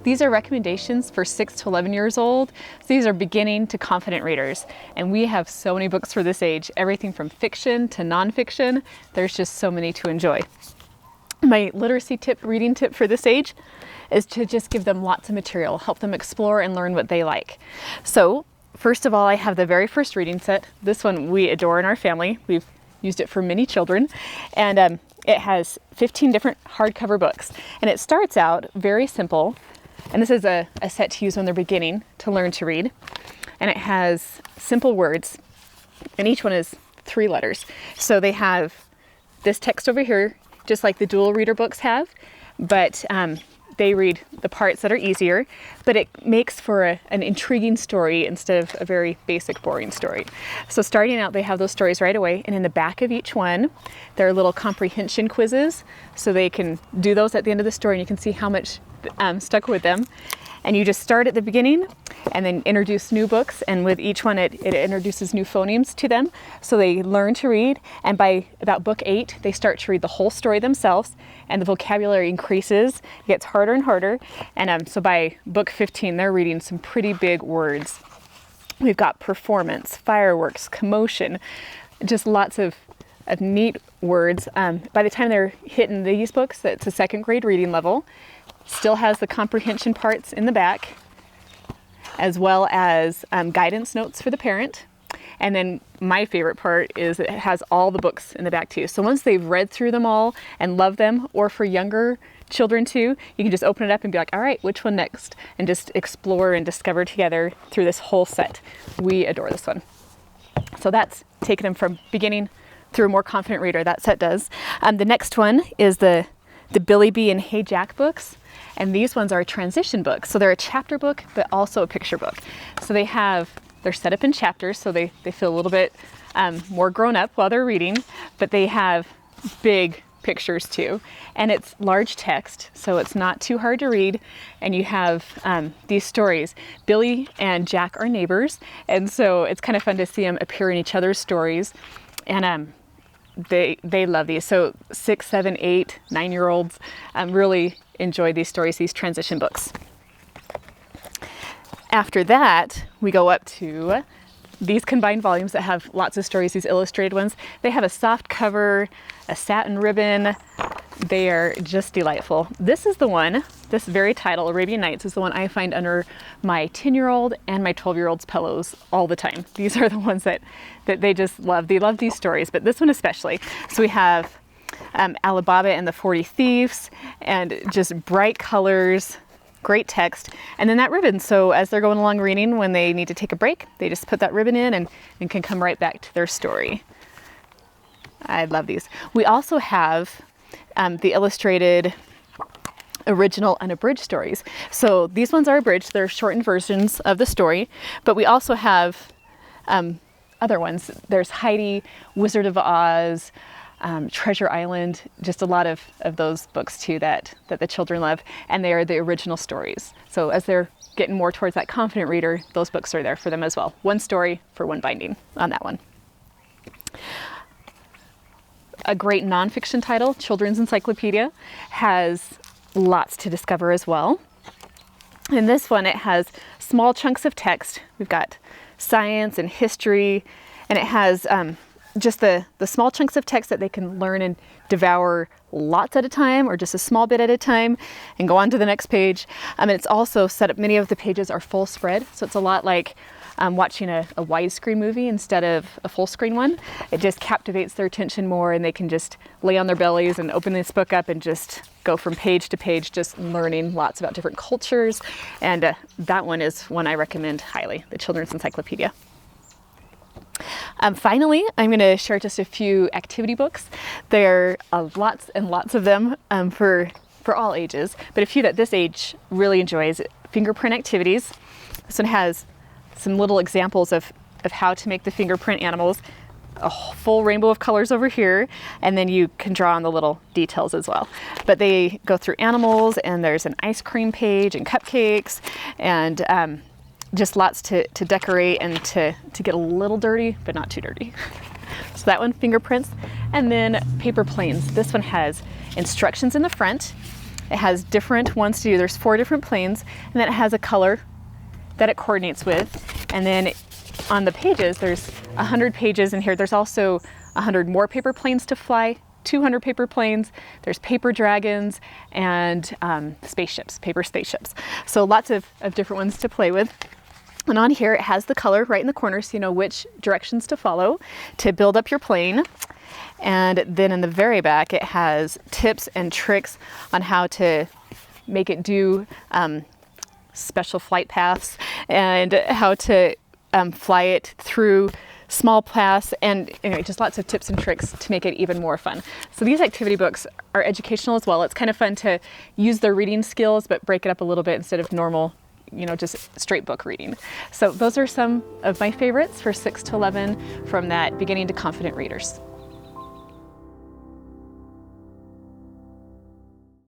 These are recommendations for 6 to 11 years old. So these are beginning to confident readers. And we have so many books for this age, everything from fiction to nonfiction. There's just so many to enjoy. My literacy tip, reading tip for this age is to just give them lots of material, help them explore and learn what they like. So first of all, I have the very first reading set. This one we adore in our family. We've used it for many children. And it has 15 different hardcover books. And it starts out very simple. And this is a set to use when they're beginning to learn to read. And it has simple words. And each one is 3 letters. So they have this text over here, just like the dual reader books have. But they read the parts that are easier, but it makes for an intriguing story instead of a very basic, boring story. So starting out, they have those stories right away, and in the back of each one, there are little comprehension quizzes, so they can do those at the end of the story, and you can see how much stuck with them. And you just start at the beginning and then introduce new books, and with each one it introduces new phonemes to them, so they learn to read. And by about book 8, they start to read the whole story themselves, and the vocabulary increases. It gets harder and harder, and so by book 15 they're reading some pretty big words. We've got performance, fireworks, commotion, just lots of neat words. By the time they're hitting these books, it's a 2nd grade reading level. Still has the comprehension parts in the back, as well as guidance notes for the parent. And then my favorite part is it has all the books in the back too. So once they've read through them all and love them, or for younger children too, you can just open it up and be like, all right, which one next? And just explore and discover together through this whole set. We adore this one. So that's taken them from beginning through a more confident reader. That set does. The next one is the Billy Bee and Hey Jack books. And these ones are transition books. So they're a chapter book, but also a picture book. So they're set up in chapters, so they feel a little bit more grown up while they're reading, but they have big pictures too. And it's large text, so it's not too hard to read. And you have these stories. Billy and Jack are neighbors, and so it's kind of fun to see them appear in each other's stories. And they love these. So 6, 7, 8, 9-year-olds really enjoy these stories, these transition books. After that, we go up to these combined volumes that have lots of stories, these illustrated ones. They have a soft cover, a satin ribbon. They are just delightful. This is the one, this very title, Arabian Nights, is the one I find under my 10-year-old and my 12-year-old's pillows all the time. These are the ones that they just love. They love these stories, but this one especially. So we have Ali Baba and the 40 Thieves, and just bright colors, great text, and then that ribbon. So as they're going along reading, when they need to take a break, they just put that ribbon in and can come right back to their story. I love these. We also have the illustrated original unabridged stories. So these ones are abridged. They're shortened versions of the story, but we also have other ones. There's Heidi, Wizard of Oz, Treasure Island, just a lot of those books too that the children love, and they are the original stories. So as they're getting more towards that confident reader, those books are there for them as well. One story for one binding on that one. A great nonfiction title, Children's Encyclopedia, has lots to discover as well. In this one, it has small chunks of text. We've got science and history, and it has just the small chunks of text that they can learn and devour lots at a time, or just a small bit at a time, and go on to the next page. And it's also set up, many of the pages are full spread, so it's a lot like watching a widescreen movie instead of a full screen one. It just captivates their attention more, and they can just lay on their bellies and open this book up and just go from page to page, just learning lots about different cultures. And that one is one I recommend highly, the Children's Encyclopedia. Finally, I'm going to share just a few activity books. There are lots and lots of them for all ages, but a few that this age really enjoys. Fingerprint activities. This one has some little examples of how to make the fingerprint animals. A full rainbow of colors over here, and then you can draw on the little details as well. But they go through animals, and there's an ice cream page and cupcakes, and just lots to decorate and to get a little dirty, but not too dirty. So that one, fingerprints. And then paper planes. This one has instructions in the front, It has different ones to do. There's 4 different planes, and then it has a color that it coordinates with. And then on the pages, there's 100 pages in here. There's also 100 more paper planes to fly, 200 paper planes. There's paper dragons and spaceships, paper spaceships. So lots of different ones to play with. And on here, it has the color right in the corner, so you know which directions to follow to build up your plane. And then in the very back, it has tips and tricks on how to make it do special flight paths and how to fly it through small paths, and anyway, just lots of tips and tricks to make it even more fun. So these activity books are educational as well. It's kind of fun to use their reading skills, but break it up a little bit instead of normal, you know, just straight book reading. So those are some of my favorites for 6 to 11 from that Beginning to Confident Readers.